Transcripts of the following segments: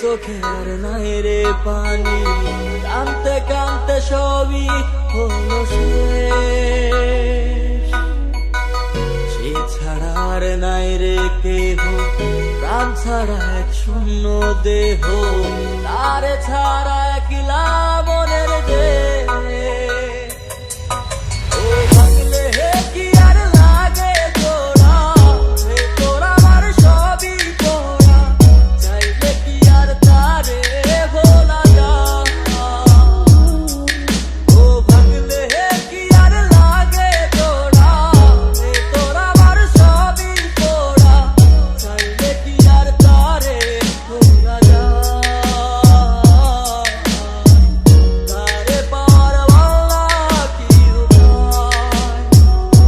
চোখে আর নাই রে পানি, কানতে কানতে সবই হলো শেষ। সে ছাড়া আর নাই রে কেহ, প্রাণ ছাড়া এক শূন্য দেহ, তারে ছাড়া একলা মনের দেহ। ও ভাঙলে হে কি আর লাগে তোরা, হে তোরা আমার সবই তোরা, চাইলে কি আর তারে ভোলা যায়। ও ভাঙলে হে কি আর লাগে তোরা, হে তোরা আমার সবই তোরা, চাইলে কি আর তারে ভোলা যায়। তারে পাওয়ার বাংলা কি উপায়,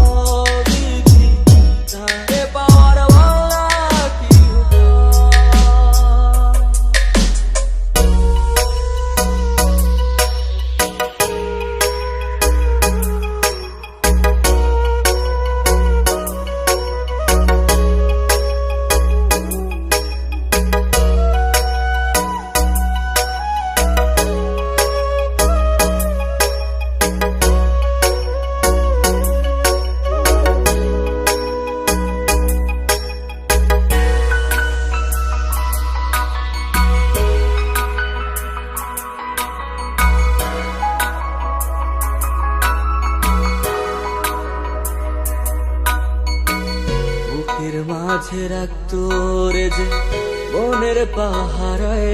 ও বিধি, তারে পাওয়ার বাংলা কি উপায়। বুকের মাঝে রাখতো রে যে বনের পাহারায়,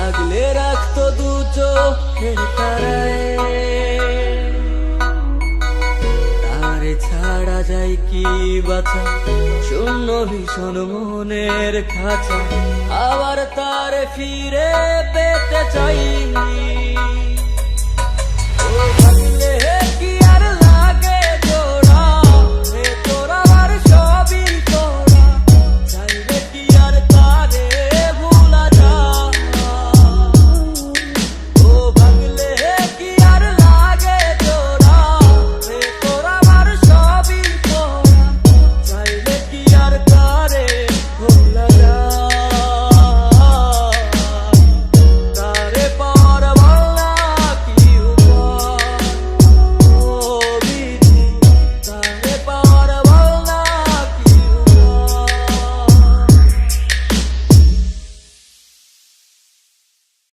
আগলে রাখতো দু চোখের তারায়। তারে ছাড়া যায় কি বাঁচা, শূন্য ভীষণ মনের খাঁচা, আবার তারে ফিরে পেতে চাই।